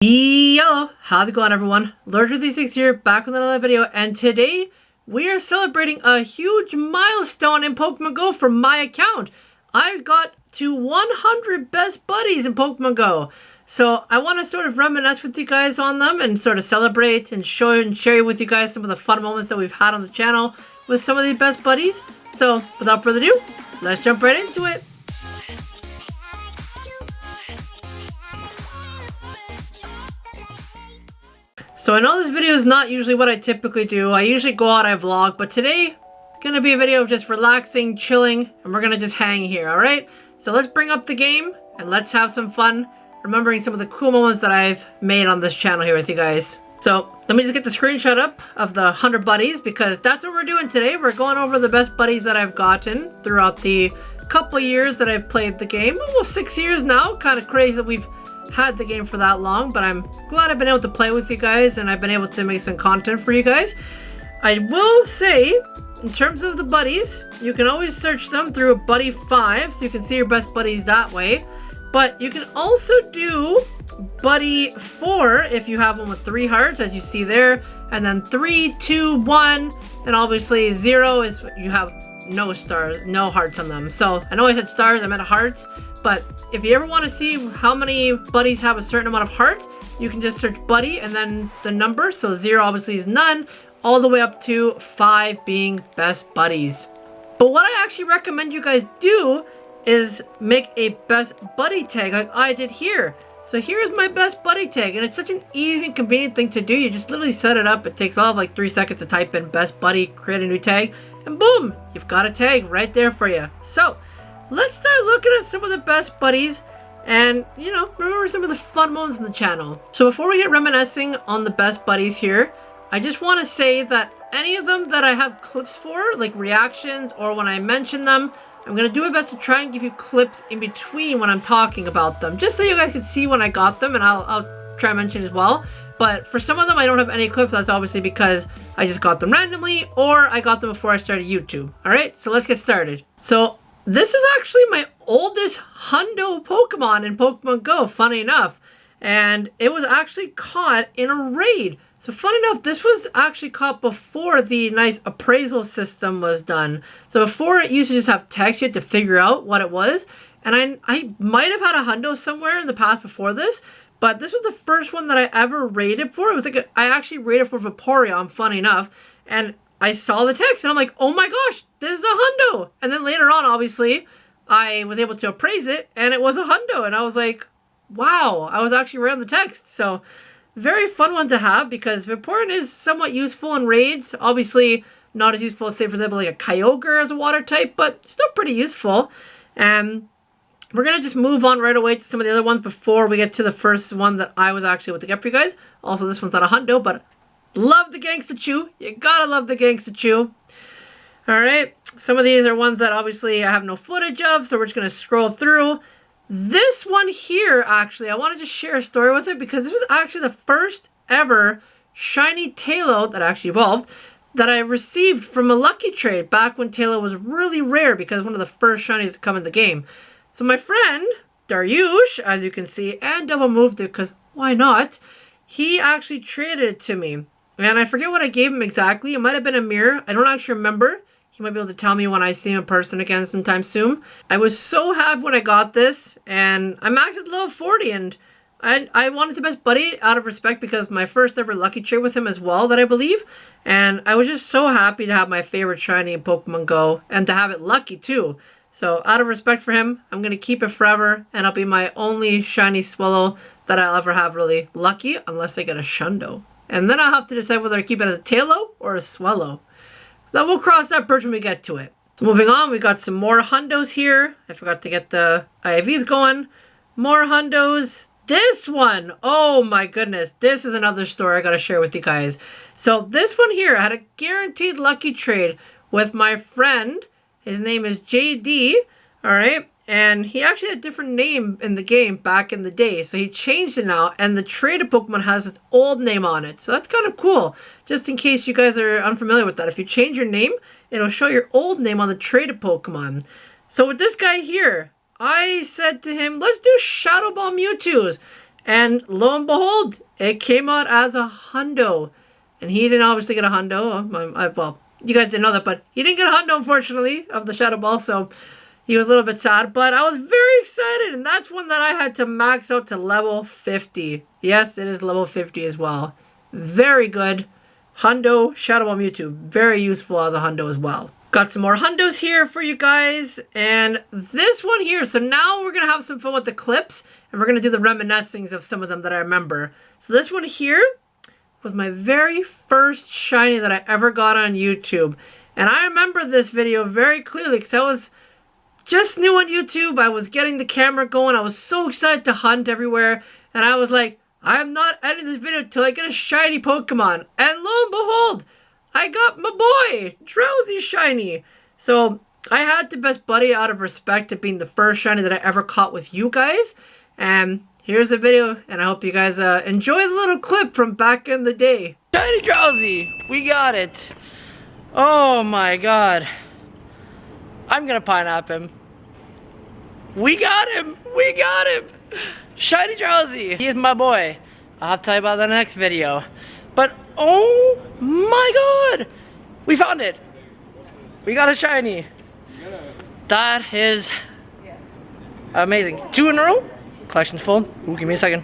Yello, how's it going everyone? Lord36 here, back with another video, and today we are celebrating a huge milestone in Pokemon Go for my account. I got to 100 best buddies in Pokemon Go. So I want to sort of reminisce with you guys on them and sort of celebrate and show and share with you guys some of the fun moments that we've had on the channel with some of these best buddies. So without further ado, let's jump right into it. So I know this video is not usually what I typically do. I usually go out, I vlog, but today it's gonna be a video of just relaxing, chilling, and we're gonna just hang here, alright? So let's bring up the game and let's have some fun remembering some of the cool moments that I've made on this channel here with you guys. So let me just get the screenshot up of the 100 buddies because that's what we're doing today. We're going over the best buddies that I've gotten throughout the couple years that I've played the game. Almost 6 years now. Kind of crazy that we've had the game for that long, but I'm glad I've been able to play with you guys and I've been able to make some content for you guys. I will say, in terms of the buddies, you can always search them through Buddy 5, so you can see your best buddies that way. But you can also do Buddy 4 if you have one with 3 hearts, as you see there, and then 3, 2, 1, and obviously 0 is you have no stars, no hearts on them. So I know I said stars, I meant hearts. But if you ever want to see how many buddies have a certain amount of hearts, you can just search buddy and then the number. So 0 obviously is none, all the way up to 5 being best buddies. But what I actually recommend you guys do is make a best buddy tag like I did here. So here's my best buddy tag, and it's such an easy and convenient thing to do. You just literally set it up. It takes all of like 3 seconds to type in best buddy, create a new tag, and boom, you've got a tag right there for you. So let's start looking at some of the best buddies and, you know, remember some of the fun moments in the channel. So before we get reminiscing on the best buddies here, I just want to say that any of them that I have clips for, like reactions or when I mention them, I'm going to do my best to try and give you clips in between when I'm talking about them, just so you guys can see when I got them, and I'll try and mention as well. But for some of them I don't have any clips. That's obviously because I just got them randomly or I got them before I started YouTube. Alright, so let's get started. So this is actually my oldest hundo Pokemon in Pokemon Go, funny enough. And it was actually caught in a raid. So funny enough, this was actually caught before the nice appraisal system was done. So before it used to just have text, you had to figure out what it was. And I might have had a hundo somewhere in the past before this, but this was the first one that I ever rated for. It was like I actually rated for Riperior, funny enough. And I saw the text and I'm like, oh my gosh, this is a hundo. And then later on, obviously, I was able to appraise it and it was a hundo. And I was like, wow, I was actually right on the text. So very fun one to have because Vaporeon is somewhat useful in raids. Obviously not as useful as, say, for example, like a Kyogre as a water type, but still pretty useful. And we're going to just move on right away to some of the other ones before we get to the first one that I was actually able to get for you guys. Also, this one's not a hundo, but love the Gangsta Chew. You gotta love the Gangsta Chew. Alright, some of these are ones that obviously I have no footage of, so we're just gonna scroll through. This one here, actually, I want to just share a story with it because this was actually the first ever shiny Tailo that actually evolved that I received from a lucky trade back when Tailo was really rare because one of the first shinies to come in the game. So my friend, Dariush, as you can see, and double moved it because why not? He actually traded it to me. And I forget what I gave him exactly. It might have been a mirror. I don't actually remember. He might be able to tell me when I see him in person again sometime soon. I was so happy when I got this. And I'm actually at level 40. And I wanted the best buddy out of respect because my first ever lucky trade with him as well, that I believe. And I was just so happy to have my favorite shiny in Pokemon Go. And to have it lucky too. So out of respect for him, I'm going to keep it forever. And it'll be my only shiny Swellow that I'll ever have really lucky. Unless I get a Shundo. And then I'll have to decide whether I keep it as a Tailo or a Swellow. Then we'll cross that bridge when we get to it. So moving on, we got some more hundos here. I forgot to get the IVs going. More hundos. This one, oh my goodness. This is another story I gotta share with you guys. So this one here, I had a guaranteed lucky trade with my friend. His name is JD, alright? And he actually had a different name in the game back in the day. So he changed it now. And the traded Pokemon has its old name on it. So that's kind of cool. Just in case you guys are unfamiliar with that. If you change your name, it'll show your old name on the traded Pokemon. So with this guy here, I said to him, let's do Shadow Ball Mewtwo's. And lo and behold, it came out as a hundo. And he didn't obviously get a hundo. Well, you guys didn't know that, but he didn't get a hundo, unfortunately, of the Shadow Ball. So he was a little bit sad, but I was very excited. And that's one that I had to max out to level 50. Yes, it is level 50 as well. Very good. Hundo Shadow Ball Mewtwo. Very useful as a hundo as well. Got some more hundos here for you guys. And this one here. So now we're going to have some fun with the clips. And we're going to do the reminiscings of some of them that I remember. So this one here was my very first shiny that I ever got on YouTube. And I remember this video very clearly because I was just new on YouTube. I was getting the camera going. I was so excited to hunt everywhere. And I was like, I am not editing this video until I get a shiny Pokemon. And lo and behold, I got my boy, Drowsy shiny. So I had to best buddy out of respect to being the first shiny that I ever caught with you guys. And here's the video, and I hope you guys enjoy the little clip from back in the day. Shiny Drowsy, we got it. Oh my god. I'm gonna pineapple him. We got him! We got him! Shiny Drowsy! He is my boy. I'll have to tell you about that in the next video. But oh my god! We found it! We got a shiny. That is amazing. 2 in a row? Collection's full. Ooh, give me a second.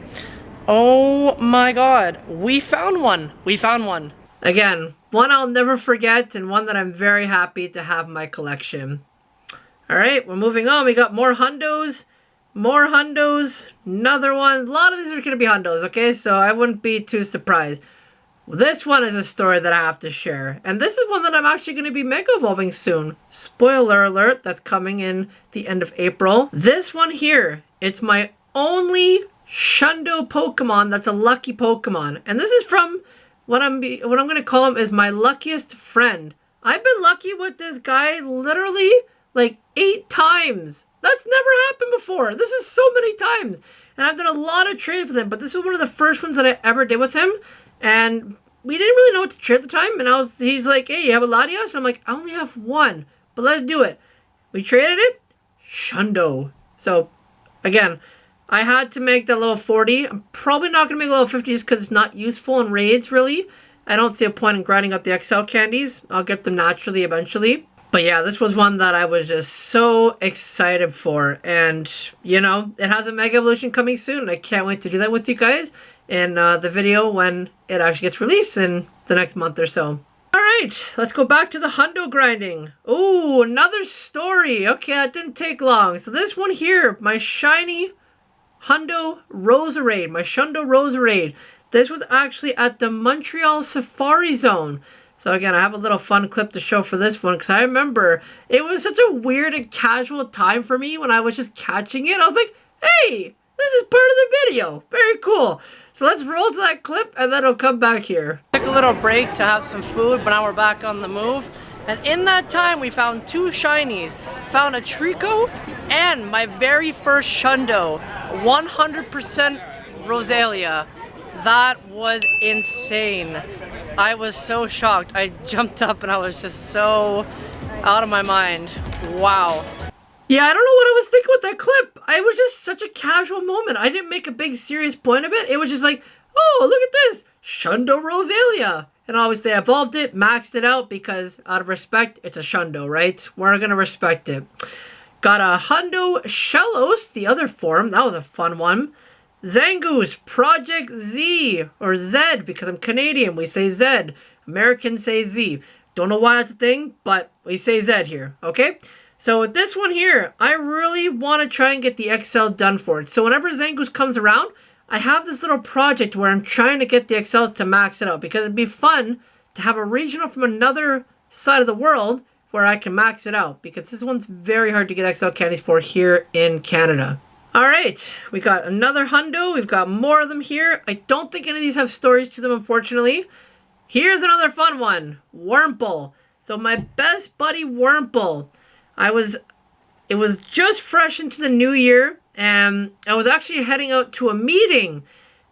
Oh my god. We found one. We found one. Again, one I'll never forget and one that I'm very happy to have in my collection. Alright, we're moving on. We got more hundos. More hundos. Another one. A lot of these are going to be hundos, okay? So I wouldn't be too surprised. This one is a story that I have to share. And this is one that I'm actually going to be Mega Evolving soon. Spoiler alert, that's coming in the end of April. This one here, it's my only Shundo Pokemon that's a lucky Pokemon. And this is from what I'm going to call him is my luckiest friend. I've been lucky with this guy literally like 8 times. That's never happened before. This is so many times. And I've done a lot of trades with him, but this was one of the first ones that I ever did with him. And we didn't really know what to trade at the time. And he's like, hey, you have a Latios? And I'm like, I only have one, but let's do it. We traded it. Shundo. So again, I had to make that level 40. I'm probably not going to make level 50 just because it's not useful in raids, really. I don't see a point in grinding out the XL candies. I'll get them naturally eventually. But yeah, this was one that I was just so excited for. And, you know, it has a Mega Evolution coming soon. I can't wait to do that with you guys in the video when it actually gets released in the next month or so. Alright, let's go back to the hundo grinding. Ooh, another story. Okay, that didn't take long. So this one here, my shiny Hundo Roserade, my Shundo Roserade. This was actually at the Montreal Safari Zone. So again, I have a little fun clip to show for this one because I remember it was such a weird and casual time for me when I was just catching it. I was like, hey, this is part of the video. Very cool. So let's roll to that clip and then I'll come back here. Took a little break to have some food, but now we're back on the move. And in that time, we found 2 shinies. Found a Trico and my very first Shundo, 100% Roselia. That was insane. I was so shocked. I jumped up and I was just so out of my mind. Wow. Yeah, I don't know what I was thinking with that clip. It was just such a casual moment. I didn't make a big serious point of it. It was just like, oh, look at this. Shundo Roselia. And obviously I evolved it, maxed it out because out of respect, it's a Shundo, right? We're going to respect it. Got a Hundo Shellos, the other form. That was a fun one. Zangoose, Project Z, or Z, because I'm Canadian, we say Z. Americans say Z. Don't know why that's a thing, but we say Z here, okay? So with this one here, I really want to try and get the XL done for it. So whenever Zangoose comes around, I have this little project where I'm trying to get the XLs to max it out, because it'd be fun to have a regional from another side of the world where I can max it out, because this one's very hard to get XL candies for here in Canada. Alright, we got another hundo. We've got more of them here. I don't think any of these have stories to them, unfortunately. Here's another fun one. Wurmple. So my best buddy Wurmple. It was just fresh into the new year, and I was actually heading out to a meeting,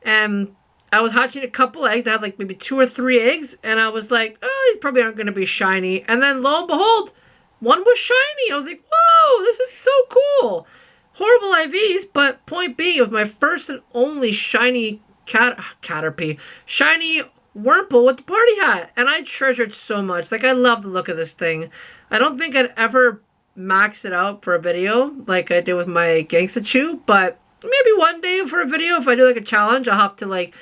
and I was hatching a couple eggs. I had like maybe 2 or 3 eggs, and I was like, oh, these probably aren't going to be shiny. And then lo and behold, one was shiny. I was like, whoa, this is so cool. horrible IVs, but point being, it was my first and only shiny Caterpie, shiny Wurmple with the party hat, and I treasured so much. Like, I love the look of this thing. I don't think I'd ever max it out for a video like I did with my Gangsta Chew, but maybe one day for a video, if I do like a challenge, I'll have to like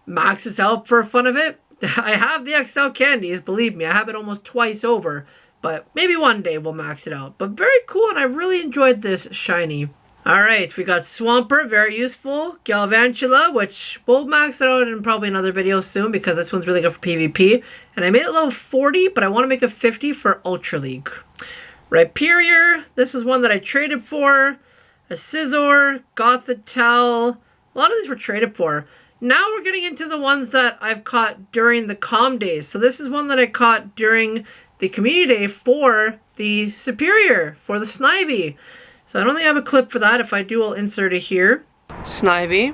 max this out for fun of it. I have the XL candies, believe me, I have it almost twice over, but maybe one day we'll max it out. But very cool, and I really enjoyed this shiny. Alright, we got Swampert, very useful. Galvantula, which we'll max it out in probably another video soon because this one's really good for PvP. And I made it level 40, but I want to make it 50 for Ultra League. Riperior, this was one that I traded for. A Scizor, Gothitelle. A lot of these were traded for. Now we're getting into the ones that I've caught during the calm days. So this is one that I caught during the community day for the Superior, for the Snivy. So I don't think I have a clip for that. If I do, I'll insert it here. Snivy.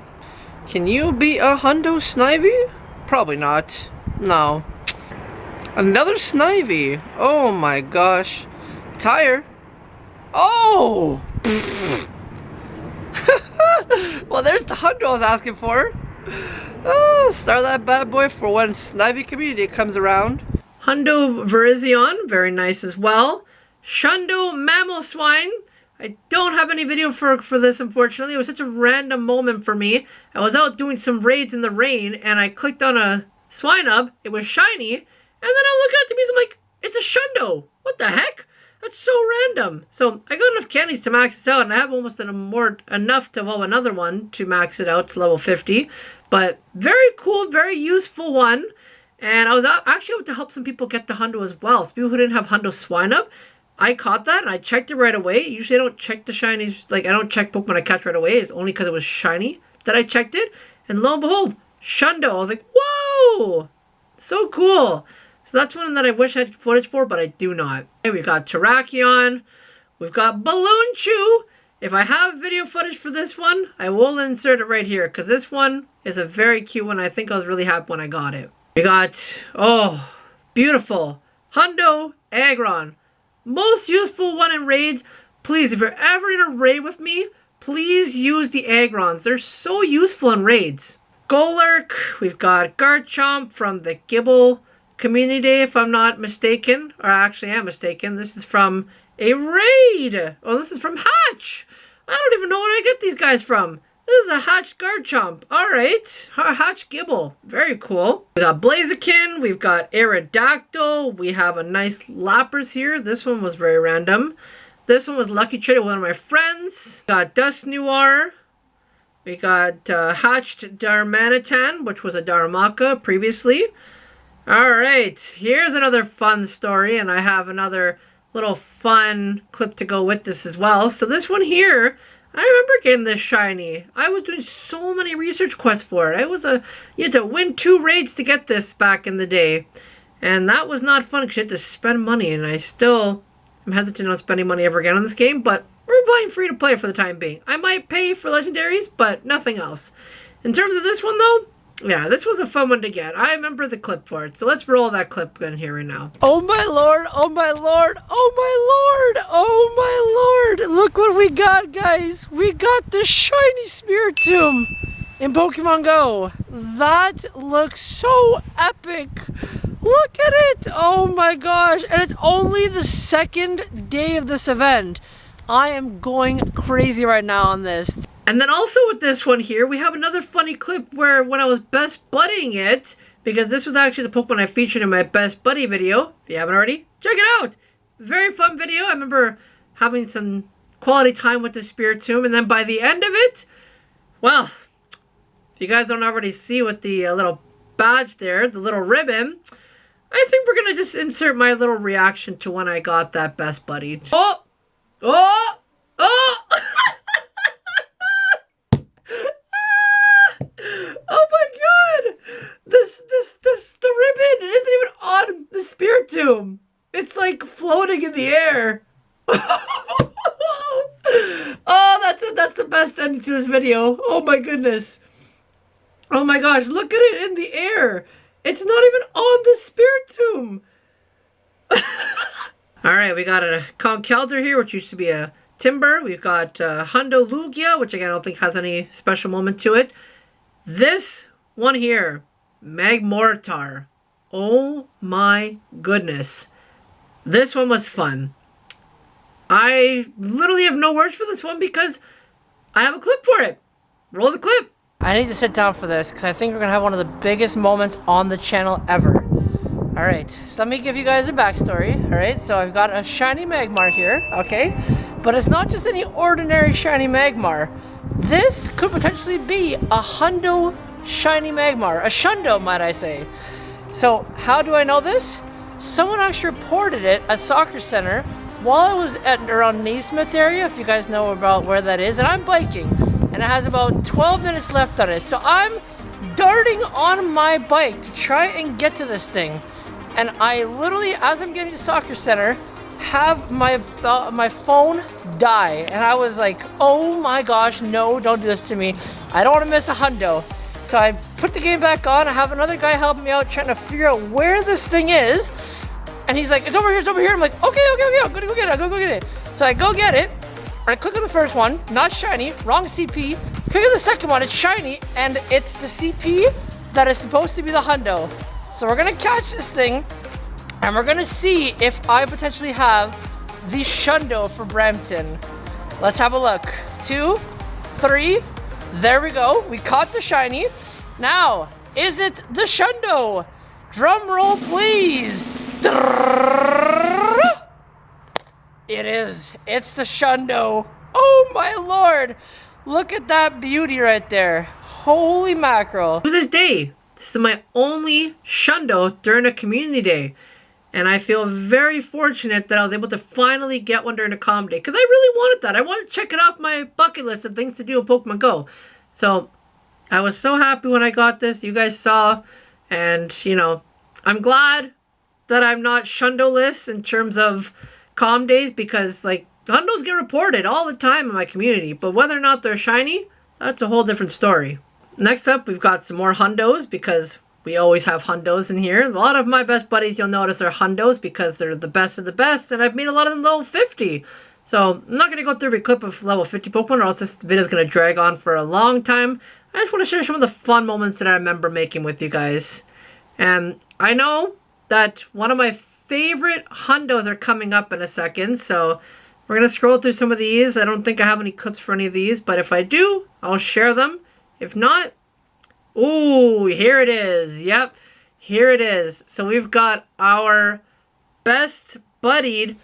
Can you be a Hundo Snivy? Probably not. No. Another Snivy. Oh my gosh. Tire. Oh! Well, there's the Hundo I was asking for. Start that bad boy for when Snivy community comes around. Hundo Virizion. Very nice as well. Shundo Mamoswine. I don't have any video for this, unfortunately. It was such a random moment for me. I was out doing some raids in the rain, and I clicked on a Swinub. It was shiny, and then I look at the music, I'm like, it's a Shundo. What the heck? That's so random. So I got enough candies to max this out, and I have almost enough to evolve another one to max it out to level 50. But very cool, very useful one. And I was actually able to help some people get the Hundo as well. So people who didn't have Hundo Swinub, I caught that and I checked it right away. Usually I don't check the shinies, like I don't check Pokemon I catch right away. It's only because it was shiny that I checked it. And lo and behold, Shundo. I was like, whoa! So cool. So that's one that I wish I had footage for, but I do not. Okay, we got Tarakion. We've got Balloon Chew. If I have video footage for this one, I will insert it right here because this one is a very cute one. I think I was really happy when I got it. We got, oh, beautiful, Hundo Aggron. Most useful one in raids. Please, if you're ever in a raid with me, please use the Aggrons. They're so useful in raids. Golurk, we've got Garchomp from the Gibble Community Day, if I'm not mistaken. Or actually, I am mistaken. This is from a raid. Oh, this is from Hatch. I don't even know where I get these guys from. This is a Hatch Garchomp. Alright. Hatch Gibble. Very cool. We got Blaziken. We've got Aerodactyl. We have a nice Lapras here. This one was very random. This one was lucky traded with one of my friends. Got Dusknoir. We got Hatched Darmanitan, which was a Darumaka previously. Alright. Here's another fun story. And I have another little fun clip to go with this as well. So this one here, I remember getting this shiny. I was doing so many research quests for it. You had to win 2 raids to get this back in the day. And that was not fun because you had to spend money. And I still am hesitant on spending money ever again on this game. But we're playing free to play for the time being. I might pay for legendaries, but nothing else. In terms of this one though, yeah, this was a fun one to get. I remember the clip for it. So let's roll that clip in here right now. Oh my lord, oh my lord, oh my lord, oh my lord. Look what we got, guys. We got the shiny Spiritomb in Pokemon Go. That looks so epic. Look at it. Oh my gosh. And it's only the 2nd day of this event. I am going crazy right now on this. And then also with this one here, we have another funny clip where when I was best buddying it, because this was actually the Pokemon I featured in my best buddy video. If you haven't already, check it out. Very fun video. I remember having some quality time with the Spiritomb, and then by the end of it, well, if you guys don't already see with the little badge there, the little ribbon, I think we're gonna just insert my little reaction to when I got that best buddy. Oh! Oh! Oh! Oh my god! The ribbon, it isn't even on the Spiritomb. It's like floating in the air. Oh, that's the best ending to this video. Oh my goodness. Oh my gosh, look at it in the air. It's not even on the Spiritomb. Alright, we got a Conkeldurr here, which used to be a Timber. We've got Hundo Lugia, which again I don't think has any special moment to it. This one here, Magmortar. Oh my goodness. This one was fun. I literally have no words for this one because I have a clip for it. Roll the clip. I need to sit down for this because I think we're going to have one of the biggest moments on the channel ever. Alright, so let me give you guys a backstory. Alright, so I've got a shiny Magmar here, okay? But it's not just any ordinary shiny Magmar. This could potentially be a Hundo shiny Magmar. A Shundo, might I say. So, how do I know this? Someone actually reported it at Soccer Center while I was at around Naismith area, if you guys know about where that is, and I'm biking, and it has about 12 minutes left on it. So I'm darting on my bike to try and get to this thing. And I literally, as I'm getting to Soccer Center, have my phone die. And I was like, oh my gosh, no, don't do this to me. I don't want to miss a hundo. So I put the game back on. I have another guy helping me out trying to figure out where this thing is. And he's like, it's over here, it's over here. I'm like, okay, I'm gonna go get it, I'll go get it. So I go get it. I click on the first one, not shiny, wrong CP. Click on the second one, it's shiny, and it's the CP that is supposed to be the hundo. So we're gonna catch this thing, and we're gonna see if I potentially have the shundo for Brampton. Let's have a look. 2, 3, there we go. We caught the shiny. Now, is it the shundo? Drum roll, please. It is. It's the shundo. Oh my lord. Look at that beauty right there. Holy mackerel. To this day, this is my only shundo during a community day. And I feel very fortunate that I was able to finally get one during a comm day. Because I really wanted that. I wanted to check it off my bucket list of things to do in Pokemon Go. So, I was so happy when I got this. You guys saw. And, you know, I'm glad that I'm not shundo-less in terms of comm days. Because, like, hundos get reported all the time in my community. But whether or not they're shiny, that's a whole different story. Next up, we've got some more hundos. Because we always have hundos in here. A lot of my best buddies, you'll notice, are hundos because they're the best of the best, and I've made a lot of them level 50. So, I'm not going to go through every clip of level 50 Pokemon, or else this video is going to drag on for a long time. I just want to share some of the fun moments that I remember making with you guys. And I know that one of my favorite hundos are coming up in a second, so we're going to scroll through some of these. I don't think I have any clips for any of these, but if I do, I'll share them. If not, ooh, here it is. Yep, here it is. So we've got our best buddied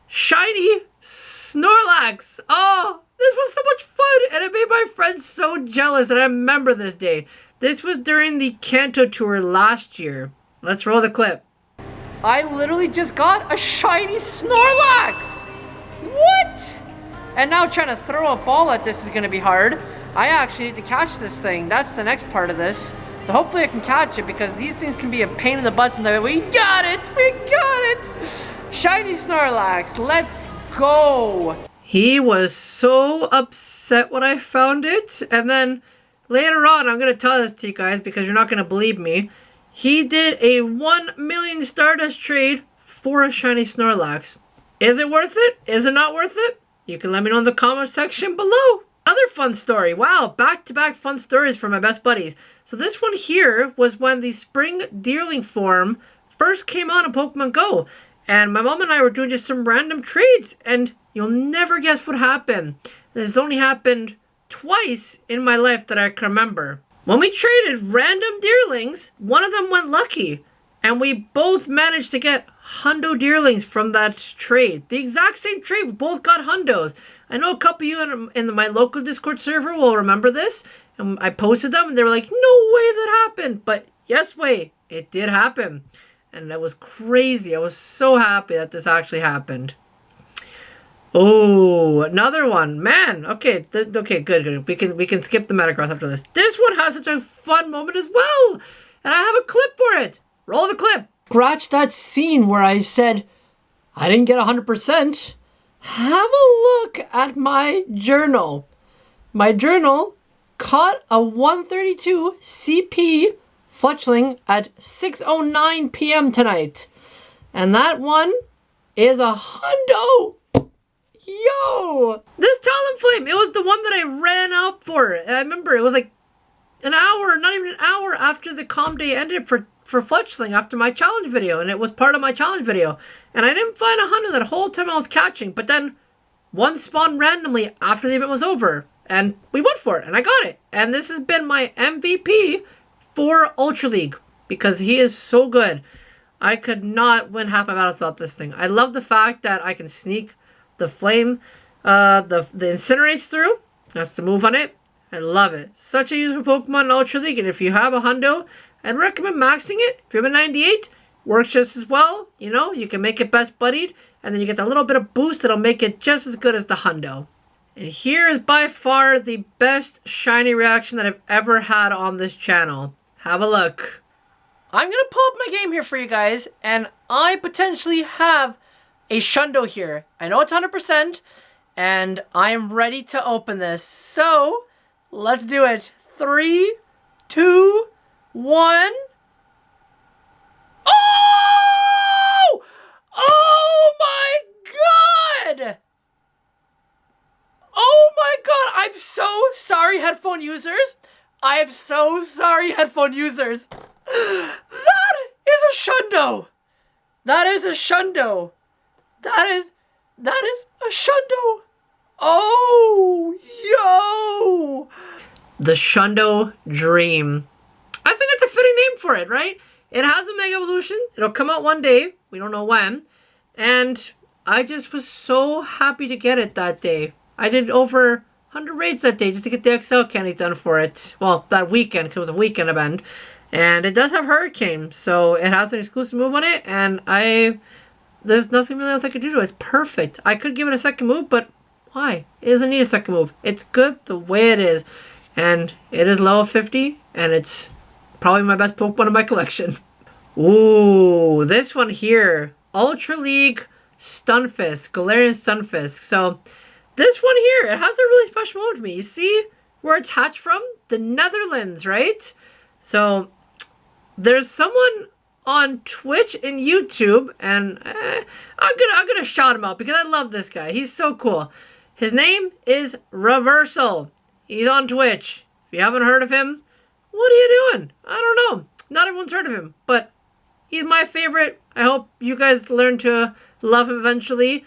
shiny Snorlax. Oh, this was so much fun, and it made my friends so jealous, and I remember this day. This was during the Kanto tour last year. Let's roll the clip. I literally just got a shiny Snorlax. What? And now trying to throw a ball at this is going to be hard. I actually need to catch this thing. That's the next part of this. So hopefully I can catch it because these things can be a pain in the butt. And we got it! We got it! Shiny Snorlax, let's go! He was so upset when I found it. And then later on, I'm going to tell this to you guys because you're not going to believe me. He did a 1 million Stardust trade for a shiny Snorlax. Is it worth it? Is it not worth it? You can let me know in the comment section below. Another fun story. Wow, back-to-back fun stories from my best buddies. So this one here was when the Spring Deerling form first came on in Pokemon Go. And my mom and I were doing just some random trades. And you'll never guess what happened. This has only happened twice in my life that I can remember. When we traded random Deerlings, one of them went lucky. And we both managed to get Hundo Deerlings from that trade. The exact same trade. We both got Hundos. I know a couple of you in my local Discord server will remember this. And I posted them and they were like, no way that happened. But yes way, it did happen. And that was crazy. I was so happy that this actually happened. Oh, another one. Man, okay, okay, good. We can skip the Metagross after this. This one has such a fun moment as well. And I have a clip for it. Roll the clip. Scratch that scene where I said I didn't get 100%. Have a look at my journal. My journal caught a 132 CP fletchling at 6:09 p.m. tonight. And that one is a hundo. Yo! This Talonflame, it was the one that I ran up for. And I remember it was like an hour, not even an hour after the calm day ended for Fletchling after my challenge video. And it was part of my challenge video. And I didn't find a hunter that whole time I was catching. But then one spawned randomly after the event was over. And we went for it. And I got it. And this has been my MVP for Ultra League. Because he is so good. I could not win half my battles without this thing. I love the fact that I can sneak the flame, the incinerates through. That's the move on it. I love it. Such a useful Pokemon in Ultra League. And if you have a hundo, I'd recommend maxing it. If you have a 98, works just as well. You know, you can make it best buddied. And then you get a little bit of boost that'll make it just as good as the hundo. And here is by far the best shiny reaction that I've ever had on this channel. Have a look. I'm going to pull up my game here for you guys, and I potentially have a Shundo here. I know it's 100%, and I am ready to open this. So, let's do it. 3, 2, 1. Oh! Oh my god! Oh my god! I'm so sorry, headphone users. I am so sorry, headphone users. That is a Shundo. That is a Shundo. That is a Shundo. Oh, yo. The Shundo Dream. I think it's a fitting name for it, right? It has a Mega Evolution. It'll come out one day. We don't know when. And I just was so happy to get it that day. I did over 100 raids that day just to get the XL candies done for it. Well, that weekend, because it was a weekend event. And it does have Hurricane, so it has an exclusive move on it, and there's nothing really else I could do to it. It's perfect. I could give it a second move, but why? It doesn't need a second move. It's good the way it is. And it is level 50, and it's probably my best Pokemon in my collection. Ooh, this one here. Ultra League Stunfisk, Galarian Stunfisk. So, this one here, it has a really special move to me. You see where it's hatched from? The Netherlands, right? So, there's someone on Twitch and YouTube, and I'm gonna shout him out because I love this guy. He's so cool. His name is Reversal. He's on Twitch. If you haven't heard of him, what are you doing? I don't know. Not everyone's heard of him, but he's my favorite. I hope you guys learn to love him eventually.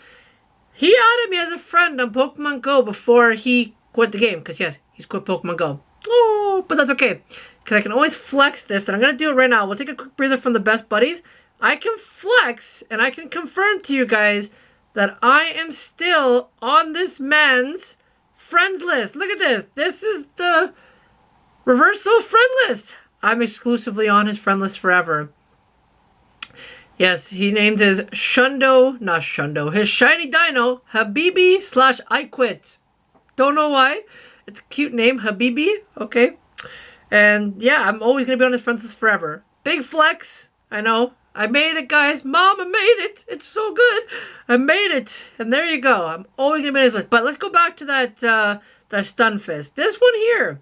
He added me as a friend on PokemonGo before he quit the game, because yes, he's quit PokemonGo. Oh, but that's okay. Because I can always flex this, and I'm going to do it right now. We'll take a quick breather from the best buddies. I can flex, and I can confirm to you guys that I am still on this man's friends list. Look at this. This is the Reversal friend list. I'm exclusively on his friend list forever. Yes, he named his Shundo, not Shundo, his shiny dino, Habibi / I quit. Don't know why. It's a cute name, Habibi. Okay. And yeah, I'm always going to be on his friends list forever. Big flex. I know. I made it, guys. Mom, I made it. It's so good. I made it. And there you go. I'm always going to be on his list. But let's go back to that Stunfisk. This one here.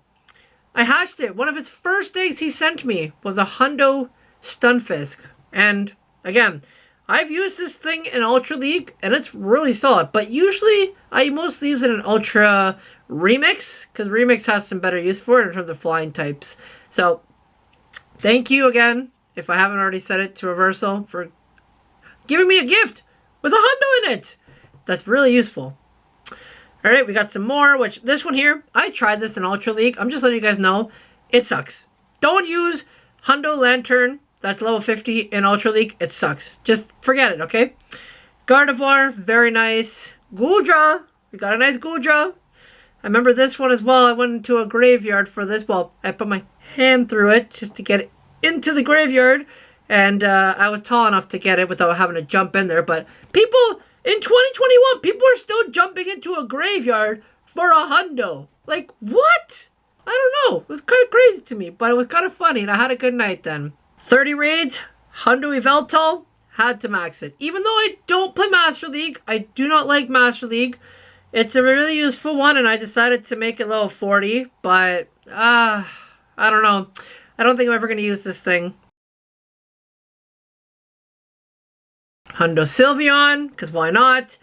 I hatched it. One of his first eggs he sent me was a Hundo Stunfisk. And again, I've used this thing in Ultra League, and it's really solid. But usually, I mostly use it in Ultra Remix, because Remix has some better use for it in terms of flying types. So, thank you again, if I haven't already said it, to Reversal for giving me a gift with a hundo in it. That's really useful. Alright, we got some more, which this one here, I tried this in Ultra League. I'm just letting you guys know, it sucks. Don't use Hundo Lantern, that's level 50 in Ultra League. It sucks. Just forget it, okay? Gardevoir, very nice. Gouldra, we got a nice Gouldra. I remember this one as well. I went into a graveyard for this. Well, I put my hand through it just to get it into the graveyard. And I was tall enough to get it without having to jump in there. But people, in 2021, people are still jumping into a graveyard for a hundo. Like, what? I don't know. It was kind of crazy to me. But it was kind of funny. And I had a good night then. 30 raids, Hundo Yveltal, had to max it. Even though I don't play Master League, I do not like Master League. It's a really useful one, and I decided to make it level 40, but, I don't know. I don't think I'm ever going to use this thing. Hundo Sylveon, because why not?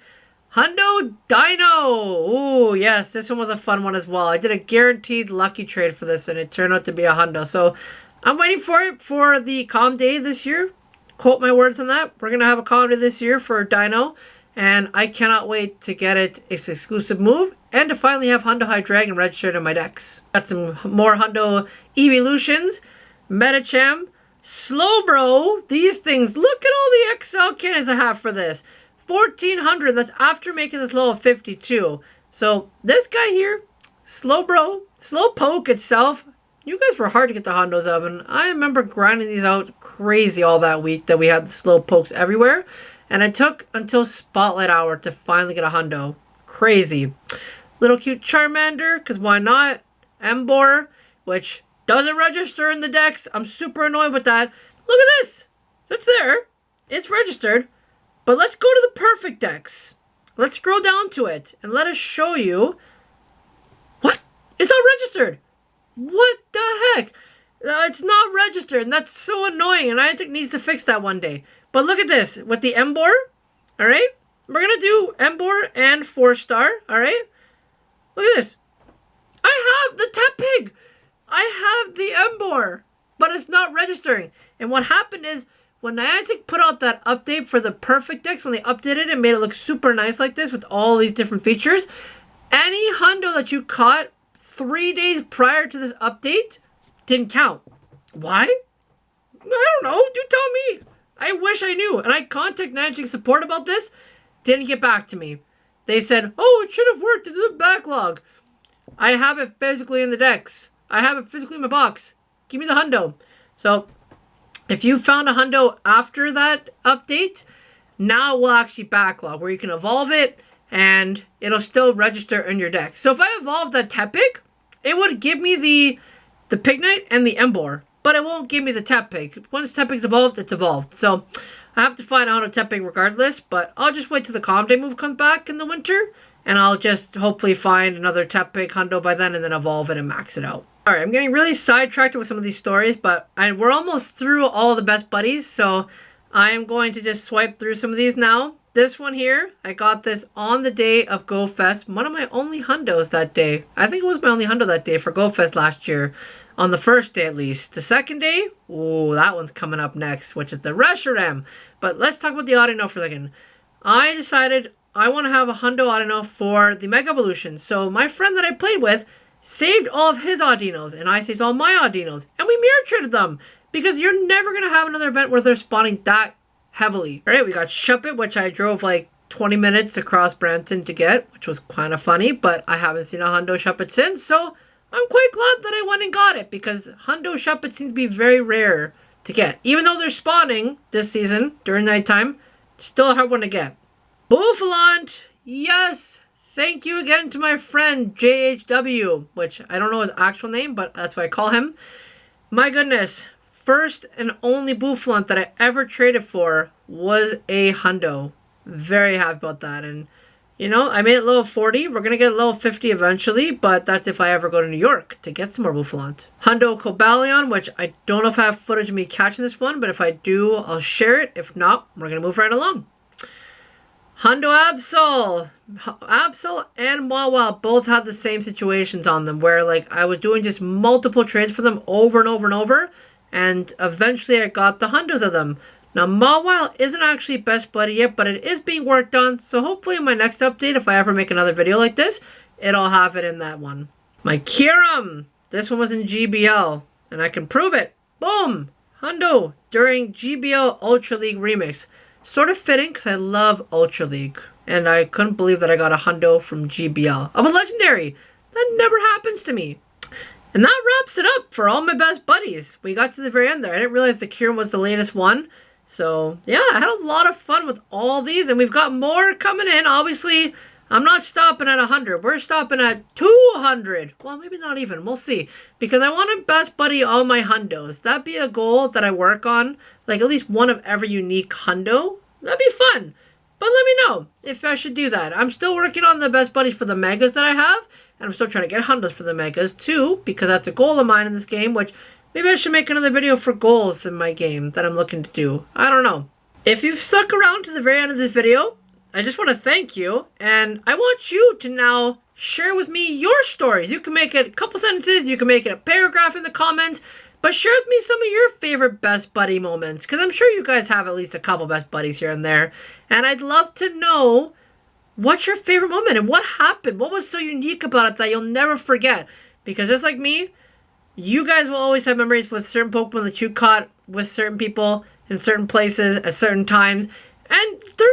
Hundo Dino. Ooh, yes, this one was a fun one as well. I did a guaranteed lucky trade for this, and it turned out to be a Hundo. So I'm waiting for it for the Calm Day this year. Quote my words on that. We're going to have a Calm Day this year for Dino, and I cannot wait to get it. It's an exclusive move, and to finally have Hundo High Dragon registered in my decks. Got some more Hundo evolutions. Metacham. Slowbro. These things. Look at all the XL cannons I have for this. 1,400. That's after making this level 52. So this guy here, Slowbro, Slowpoke itself, you guys were hard to get the Hondos of, and I remember grinding these out crazy all that week that we had the Slowpokes everywhere, and it took until Spotlight Hour to finally get a Hundo. Crazy. Little cute Charmander, because why not? Emboar, which doesn't register in the decks. I'm super annoyed with that. Look at this. It's there. It's registered. But let's go to the perfect decks. Let's scroll down to it and let us show you. What? It's not registered. What the heck? It's not registered, and that's so annoying, and I think needs to fix that one day. But look at this. With the Emboar, alright? We're going to do Emboar and 4-star, alright? Look at this. I have the Tepig. I have the Emboar, but it's not registering. And what happened is, when Niantic put out that update for the perfect decks, when they updated it and made it look super nice like this with all these different features, any Hundo that you caught 3 days prior to this update didn't count. Why? I don't know. You tell me. I wish I knew. And I contacted Niantic support about this. Didn't get back to me. They said, oh, it should have worked. It's a backlog. I have it physically in the decks. I have it physically in my box. Give me the Hundo. So if you found a Hundo after that update, now it will actually backlog, where you can evolve it, and it'll still register in your deck. So if I evolved that Tepig, it would give me the Pignite and the Emboar, but it won't give me the Tepig. Once Tepig's evolved, it's evolved. So I have to find out a Tepig regardless, but I'll just wait till the Calm Day move comes back in the winter, and I'll just hopefully find another Tepig Hundo by then and then evolve it and max it out. Alright, I'm getting really sidetracked with some of these stories, but we're almost through all the best buddies, so I'm going to just swipe through some of these now. This one here, I got this on the day of Go Fest. One of my only Hundos that day. I think it was my only Hundo that day for Go Fest last year. On the first day at least. The second day, ooh, that one's coming up next, which is the Reshiram. But let's talk about the Audino for a second. I decided I want to have a Hundo Audino for the Mega Evolution. So my friend that I played with saved all of his Audinos, and I saved all my Audinos, and we mirror traded them, because you're never going to have another event where they're spawning that heavily. Alright, we got Shuppet, which I drove like 20 minutes across Brampton to get, which was kind of funny, but I haven't seen a Hundo Shuppet since, so I'm quite glad that I went and got it, because Hundo Shuppet seems to be very rare to get. Even though they're spawning this season during nighttime, still a hard one to get. Bouffalant, yes! Thank you again to my friend JHW, which I don't know his actual name, but that's what I call him. My goodness, first and only Bouffalant that I ever traded for was a Hundo. Very happy about that. And, you know, I made it level 40. We're going to get level 50 eventually, but that's if I ever go to New York to get some more Bouffalant. Hundo Cobalion, which I don't know if I have footage of me catching this one, but if I do, I'll share it. If not, we're going to move right along. Hundo Absol. Absol and Wawa both had the same situations on them where like I was doing just multiple trades for them over and over and over, and eventually I got the Hundos of them. Now Mawile isn't actually best buddy yet, but it is being worked on, so hopefully in my next update, if I ever make another video like this, it'll have it in that one. My Kyurem. This one was in GBL, and I can prove it. Boom! Hundo during GBL Ultra League Remix. Sort of fitting because I love Ultra League. And I couldn't believe that I got a Hundo from GBL. Of a legendary. That never happens to me. And that wraps it up for all my best buddies. We got to the very end there. I didn't realize the Kyurem was the latest one. So, yeah, I had a lot of fun with all these. And we've got more coming in. Obviously, I'm not stopping at 100. We're stopping at 200. Well, maybe not even. We'll see. Because I want to best buddy all my Hundos. That'd be a goal that I work on. Like, at least one of every unique Hundo. That'd be fun. But let me know if I should do that. I'm still working on the best buddies for the Megas that I have. And I'm still trying to get Hundos for the Megas, too. Because that's a goal of mine in this game. Which, maybe I should make another video for goals in my game that I'm looking to do. I don't know. If you've stuck around to the very end of this video, I just want to thank you, and I want you to now share with me your stories. You can make it a couple sentences, you can make it a paragraph in the comments, but share with me some of your favorite best buddy moments, because I'm sure you guys have at least a couple best buddies here and there, and I'd love to know what's your favorite moment and what happened? What was so unique about it that you'll never forget? Because just like me, you guys will always have memories with certain Pokemon that you caught with certain people in certain places at certain times. And they're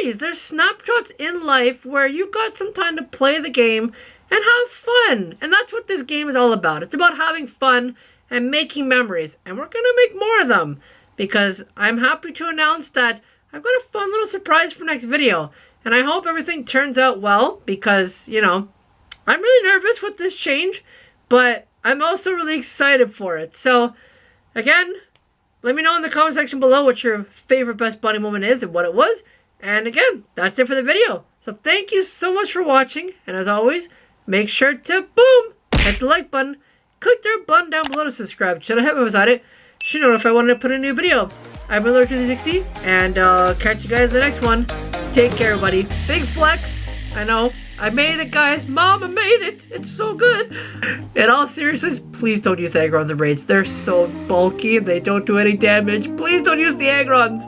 memories. They're snapshots in life where you got some time to play the game and have fun. And that's what this game is all about. It's about having fun and making memories. And we're going to make more of them. Because I'm happy to announce that I've got a fun little surprise for next video. And I hope everything turns out well. Because, you know, I'm really nervous with this change. But I'm also really excited for it. So, again, let me know in the comment section below what your favorite best buddy moment is and what it was. And again, that's it for the video. So thank you so much for watching. And as always, make sure to, boom, hit the like button. Click the button down below to subscribe. Should I have beside it? Should know if I wanted to put a new video. I've been Lord360, and catch you guys in the next one. Take care, everybody. Big flex. I know. I made it, guys. Mom, I made it. It's so good. In all seriousness, please don't use Agrons and Raids. They're so bulky and they don't do any damage. Please don't use the Agrons.